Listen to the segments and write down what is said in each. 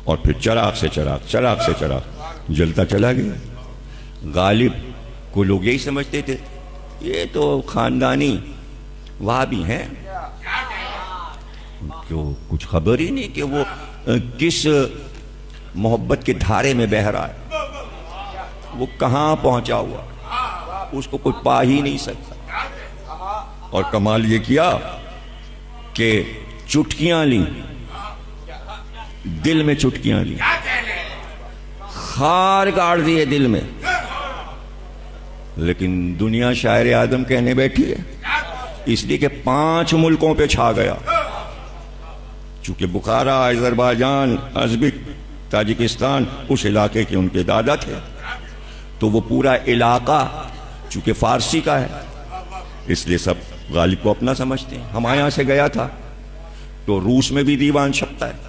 और फिर चराग से चराग जलता चला गया। गालिब को लोग यही समझते थे ये तो खानदानी वहाबी हैं, क्यों कुछ खबर ही नहीं कि वो किस मोहब्बत के धारे में बह रहा है, वो कहाँ पहुंचा हुआ, उसको कोई पा ही नहीं सकता। और कमाल ये किया कि चुटकियां ली, दिल में चुटकियां ली, खार गाड़ दिए दिल में। लेकिन दुनिया शायर आदम कहने बैठी है इसलिए कि 5 मुल्कों पे छा गया। चूंकि बुखारा, अजरबैजान, अज़बिक, ताजिकिस्तान उस इलाके के उनके दादा थे, तो वो पूरा इलाका चूंकि फारसी का है इसलिए सब गालिब को अपना समझते हैं। हमारे यहाँ से गया था तो रूस में भी दीवान छपता है,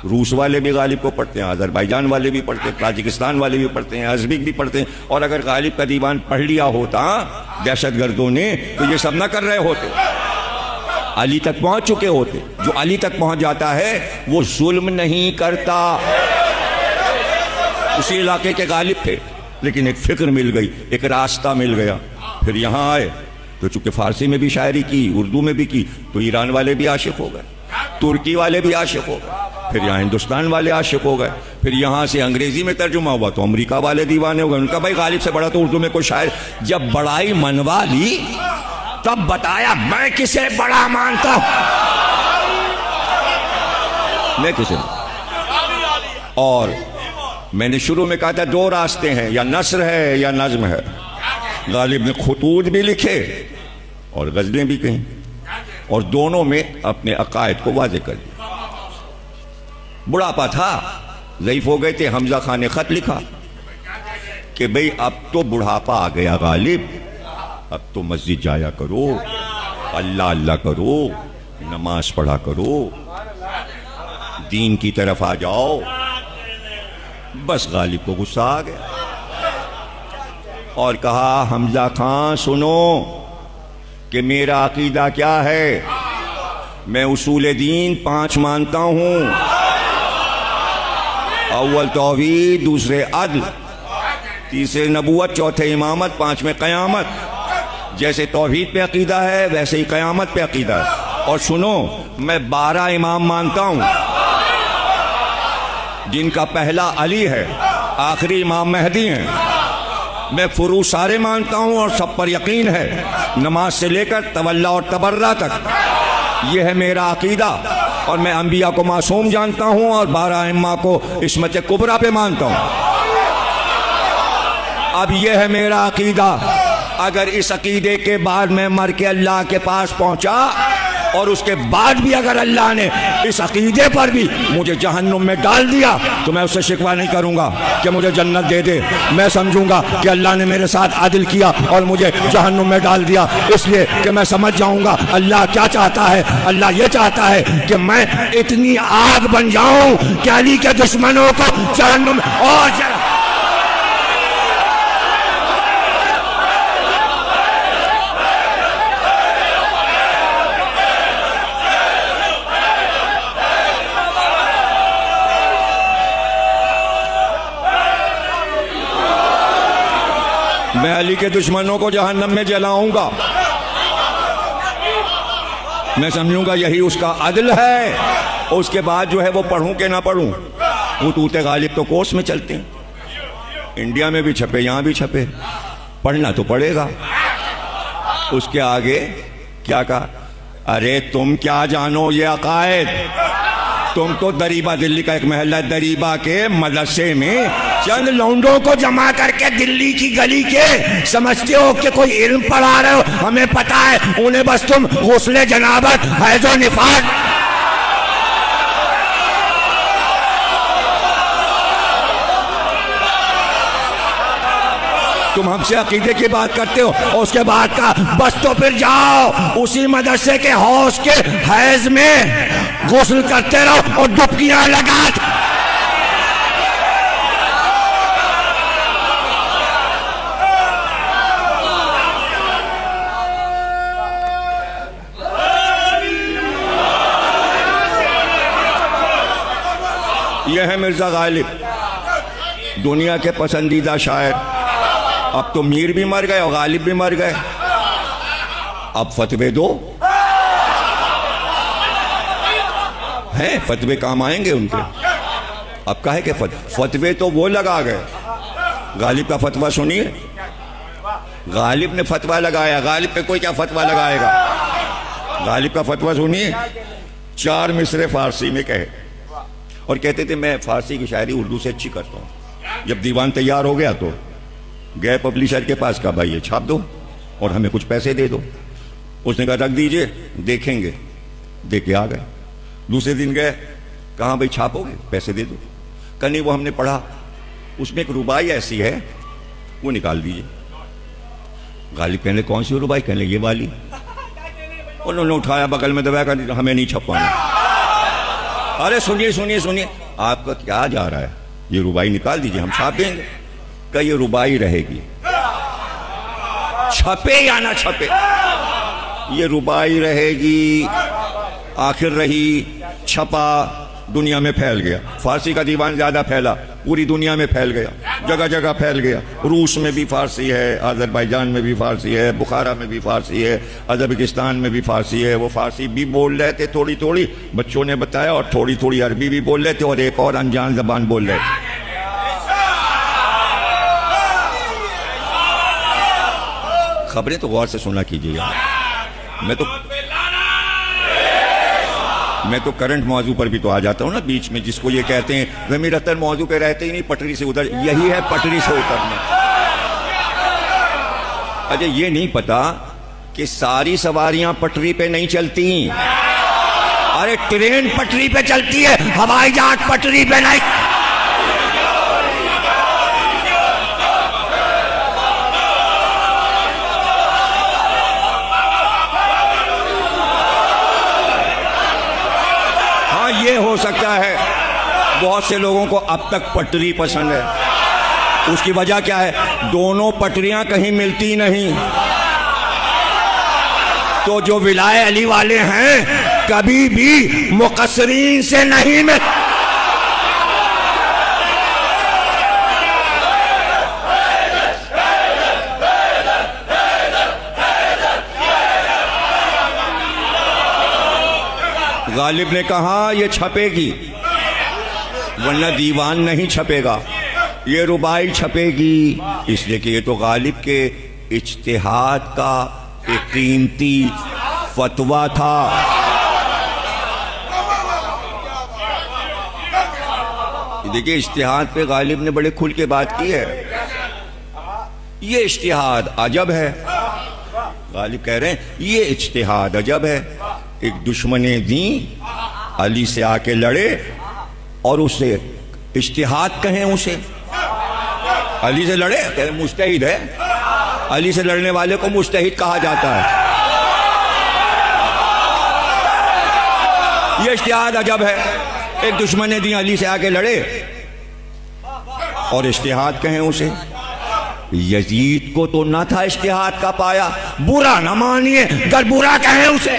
रूस वाले भी गालिब को पढ़ते हैं, अजरबैजान वाले भी पढ़ते हैं, ताजिकिस्तान वाले भी पढ़ते हैं, अज़बिक भी पढ़ते हैं। और अगर गालिब का दीवान पढ़ लिया होता दहशतगर्दों ने तो ये सब ना कर रहे होते, अली तक पहुंच चुके होते। जो अली तक पहुंच जाता है वो जुल्म नहीं करता। उसी इलाके के गालिब थे, लेकिन एक फिक्र मिल गई, एक रास्ता मिल गया। फिर यहां आए तो चूंकि फारसी में भी शायरी की, उर्दू में भी की, तो ईरान वाले भी आशिक हो गए, तुर्की वाले भी आशिक हो गए, फिर यहाँ हिंदुस्तान वाले आशिक हो गए। फिर यहाँ से अंग्रेजी में तर्जुमा हुआ तो अमेरिका वाले दीवाने हो गए। उनका भाई गालिब से बड़ा तो उर्दू में कोई शायर। जब बड़ाई मनवा ली तब बताया मैं किसे बड़ा मानता हूं, मैं किसे। और मैंने शुरू में कहा था 2 रास्ते हैं, या नस्र है या नज्म है। गालिब ने खुतूत भी लिखे और गजलें भी कहीं, और दोनों में अपने अकायद को वाज़े कर दिया। बुढ़ापा था, ज़ईफ हो गए थे। हमजा खान ने खत लिखा कि भाई अब तो बुढ़ापा आ गया गालिब, अब तो मस्जिद जाया करो, अल्लाह अल्लाह करो, नमाज पढ़ा करो, दीन की तरफ आ जाओ। बस गालिब को गुस्सा आ गया और कहा हमजा खान सुनो कि मेरा अकीदा क्या है। मैं उसूल दीन 5 मानता हूं, अव्वल तौहीद, दूसरे अदल, तीसरे नबूवत, चौथे इमामत, 5वें क़यामत। जैसे तौहीद पे अकीदा है वैसे ही क़यामत पे अकीदा है। और सुनो मैं 12 इमाम मानता हूं, जिनका पहला अली है, आखिरी इमाम मेहदी हैं। मैं फुरू सारे मानता हूं और सब पर यकीन है, नमाज से लेकर तवल्ला और तबर्रा तक। यह है मेरा अकीदा। और मैं अंबिया को मासूम जानता हूं और 12 इम्मा को इस्मत कुबरा पे मानता हूं। अब यह है मेरा अकीदा। अगर इस अकीदे के बाद मैं मर के अल्लाह के पास पहुंचा और उसके बाद भी अगर अल्लाह ने इस अकीदे पर भी मुझे जहन्नुम में डाल दिया तो मैं उससे शिकवा नहीं करूंगा कि मुझे जन्नत दे दे। मैं समझूंगा कि अल्लाह ने मेरे साथ आदिल किया और मुझे जहन्नुम में डाल दिया, इसलिए कि मैं समझ जाऊंगा अल्लाह क्या चाहता है। अल्लाह ये चाहता है कि मैं इतनी आग बन जाऊं कि अली के दुश्मनों को जहन्नुम और मैं अली के दुश्मनों को जहन्नम में जलाऊंगा। मैं समझूंगा यही उसका अदल है। उसके बाद जो है वो पढ़ूं कि ना पढ़ूं। खुतूत गालिब तो कोर्स में चलते हैं, इंडिया में भी छपे, यहां भी छपे, पढ़ना तो पड़ेगा। उसके आगे क्या कहा, अरे तुम क्या जानो ये अकायद। तुम तो दरीबा, दिल्ली का एक महल है, दरीबा के मदरसे में चंद लौंडों को जमा करके दिल्ली की गली के समझते हो कि कोई इल्म पढ़ा रहे हो। हमें पता है उन्हें बस तुम गुस्ले जनाबत, हैज़ो निफाक, तुम हमसे अकीदे की बात करते हो और उसके बाद का बस तो फिर जाओ उसी मदरसे के हौज के हैज में गुस्ल करते रहो और डुबकियां लगा। यह है मिर्जा गालिब, दुनिया के पसंदीदा शायर। अब तो मीर भी मर गए और गालिब भी मर गए, अब फतवे दो हैं, फतवे काम आएंगे उनके। अब काहे के फतवे तो वो लगा गए। गालिब का फतवा सुनिए, गालिब ने फतवा लगाया, गालिब पे कोई क्या फतवा लगाएगा। गालिब का फतवा सुनिए, 4 मिसरे फारसी में कहे और कहते थे मैं फारसी की शायरी उर्दू से अच्छी करता हूं। जब दीवान तैयार हो गया तो गए पब्लिशर के पास, कहा भाई ये छाप दो और हमें कुछ पैसे दे दो। उसने कहा रख दीजिए, देखेंगे। दे के आ गए। दूसरे दिन गए, कहा भाई छापोगे, पैसे दे दो। कहा नहीं, वो हमने पढ़ा, उसमें एक रुबाई ऐसी है, वो निकाल दीजिए। गालिब कहने कौन सी रुबाई? कहने ये वाली। उन्होंने उठाया, बगल में दबाया, कहा हमें नहीं छपवाना। अरे सुनिए सुनिए सुनिए, आपका क्या जा रहा है, ये रुबाई निकाल दीजिए, हम छाप देंगे। कहा ये रुबाई रहेगी, छपे या ना छपे, ये रुबाई रहेगी। आखिर रही, छपा, दुनिया में फैल गया। फारसी का दीवान ज्यादा फैला, पूरी दुनिया में फैल गया, जगह जगह फैल गया। रूस में भी फारसी है, अजरबैजान में भी फारसी है, बुखारा में भी फारसी है, अजरबैकिस्तान में भी फारसी है। वो फारसी भी बोल रहे थे थोड़ी थोड़ी, बच्चों ने बताया, और थोड़ी थोड़ी अरबी भी बोल रहे थे, और एक और अनजान जबान बोल रहे थे। खबरें तो गौर से सुना कीजिएगा। मैं तो करंट मौजू पर भी तो आ जाता हूं ना बीच में, जिसको ये कहते हैं ज़मीर अख्तर मौजू पे रहते ही नहीं, पटरी से उधर, यही है पटरी से उतरना। अजय ये नहीं पता कि सारी सवारियां पटरी पे नहीं चलती। अरे ट्रेन पटरी पे चलती है, हवाई जहाज पटरी पे नहीं। ये हो सकता है बहुत से लोगों को अब तक पटरी पसंद है। उसकी वजह क्या है? दोनों पटरियां कहीं मिलती नहीं। तो जो विलाय अली वाले हैं कभी भी मुकस्सरीन से नहीं मिल। गालिब ने कहा ये छपेगी, वरना दीवान नहीं छपेगा, ये रुबाई छपेगी। इसलिए कि ये तो गालिब के इज्तिहाद का एक कीमती फतवा था। देखिए इज्तिहाद पे गालिब ने बड़े खुल के बात की है। ये इज्तिहाद अजब है, गालिब कह रहे हैं ये इज्तिहाद अजब है। एक दुश्मने दी अली से आके लड़े और उसे इज्तिहाद कहें, उसे अली से लड़े, कह रहे मुज्तहिद है। अली से लड़ने वाले को मुज्तहिद कहा जाता है। ये इज्तिहाद अजब है। एक दुश्मने दी अली से आके लड़े और इज्तिहाद कहें उसे। यजीद को तो ना था इज्तिहाद का पाया, बुरा ना मानिए, अगर बुरा कहें उसे।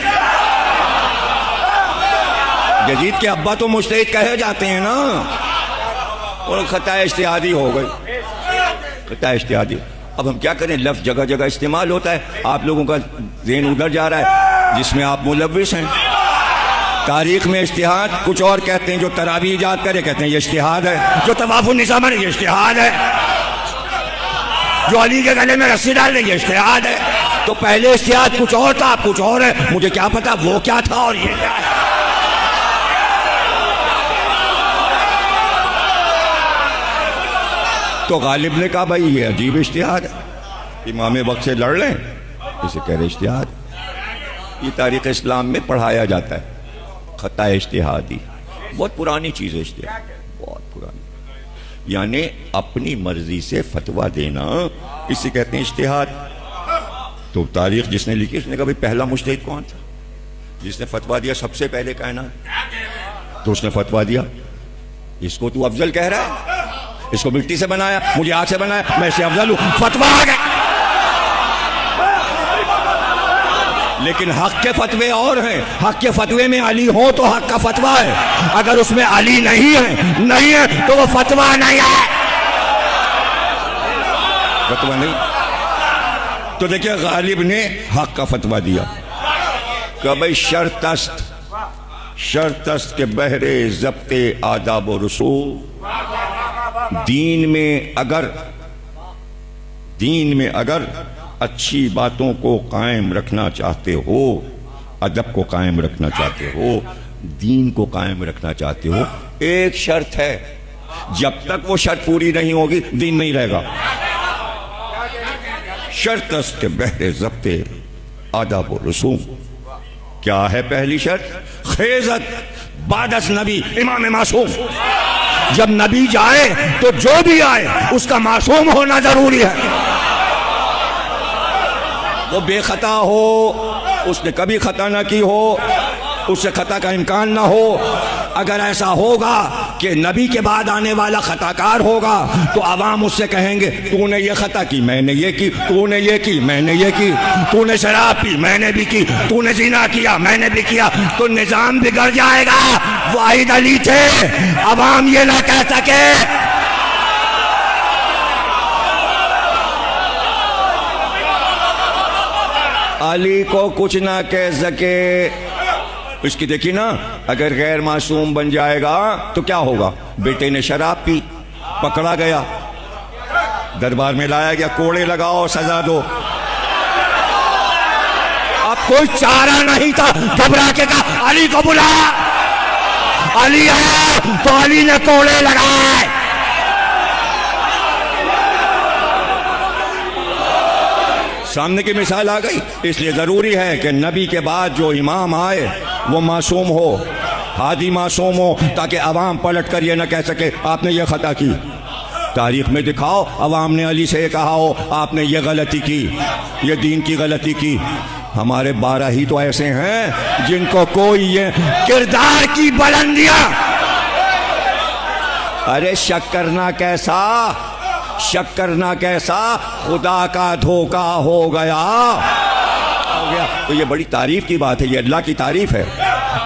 यजीद के अब्बा तो मुज्तहिद कहे जाते हैं ना, और खता इज्तिहादी हो गई, खता इज्तिहादी। अब हम क्या करें, लफ्ज जगह जगह इस्तेमाल होता है। आप लोगों का ज़हन उधर जा रहा है जिसमें आप मुलव्विस हैं। तारीख में इज्तिहाद कुछ और कहते हैं, जो तरावी इजाद करे कहते हैं ये इज्तिहाद है, जो तवाफुन निसा में ये इज्तिहाद है, जो अली के गले में रस्सी डाल ये इज्तिहाद है। तो पहले इज्तिहाद कुछ और था, कुछ और है, मुझे क्या पता वो क्या था और ये क्या है। तो गालिब ने कहा भाई ये अजीब इज्तिहाद है, इमाम वक्त से लड़ लें, इसे कह रहे इज्तिहाद। ये तारीख़ इस्लाम में पढ़ाया जाता है, खता इज्तिहादी। बहुत पुरानी चीज़ है इज्तिहाद, बहुत पुरानी। यानी अपनी मर्जी से फतवा देना, इसे कहते हैं इज्तिहाद। तो तारीख जिसने लिखी उसने कहा भाई पहला मुज्तहिद कौन था जिसने फतवा दिया सबसे पहले कहना? तो उसने फतवा दिया, इसको तू अफजल कह रहा है, इसको मिट्टी से बनाया, मुझे आग से बनाया, मैं इससे अफजल हूं, फतवा आ गया। लेकिन हक के फतवे और हैं। हक के फतवे में अली हो तो हक का फतवा है, अगर उसमें अली नहीं है तो वो फतवा नहीं है, फतवा नहीं। तो देखिए गालिब ने हक का फतवा दिया कि भाई शर्तस्त के बहरे ज़ब्ते आदाब और रसूल, दीन में अगर अच्छी बातों को कायम रखना चाहते हो, अदब को कायम रखना चाहते हो, दीन को कायम रखना चाहते हो, एक शर्त है, जब तक वो शर्त पूरी नहीं होगी दीन नहीं रहेगा। शर्त के बहरे ज़ब्ते आदाब और रसूल, क्या है पहली शर्त? खेजत बादस नबी इमाम मासूम, जब नबी जाए तो जो भी आए उसका मासूम होना जरूरी है, वो बेखता हो, उसने कभी खता ना की हो, उससे खता का इम्कान ना हो। अगर ऐसा होगा कि नबी के बाद आने वाला खताकार होगा तो आवाम उससे कहेंगे तूने ये खता की, मैंने ये की, तूने ये की, मैंने ये की, तूने शराब पी, मैंने भी की, तूने जिना किया, मैंने भी किया, तो निजाम बिगड़ जाएगा। वाहिद अली थे, आवाम ये ना कह सके। अली को कुछ ना कह सके। इसकी देखिए ना, अगर गैर मासूम बन जाएगा तो क्या होगा? बेटे ने शराब पी, पकड़ा गया, दरबार में लाया गया, कोड़े लगाओ, सजा दो। अब कोई चारा नहीं था, घबरा के कहा अली को बुला, अली आया तो अली ने कोड़े लगाए। सामने की मिसाल आ गई। इसलिए जरूरी है कि नबी के बाद जो इमाम आए वो मासूम हो, हादी मासूम हो, ताकि अवाम पलट कर ये न कह सके आपने ये खता की। तारीख में दिखाओ अवाम ने अली से कहा हो आपने ये गलती की, ये दीन की गलती की। हमारे 12 ही तो ऐसे हैं जिनको कोई ये किरदार की बुलंदियां, अरे शक करना कैसा, शक करना कैसा, खुदा का धोखा हो गया। तो ये बड़ी तारीफ की बात है, ये अल्लाह की तारीफ है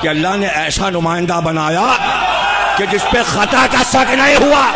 कि अल्लाह ने ऐसा नुमाइंदा बनाया कि जिस पे खता का शक नहीं हुआ।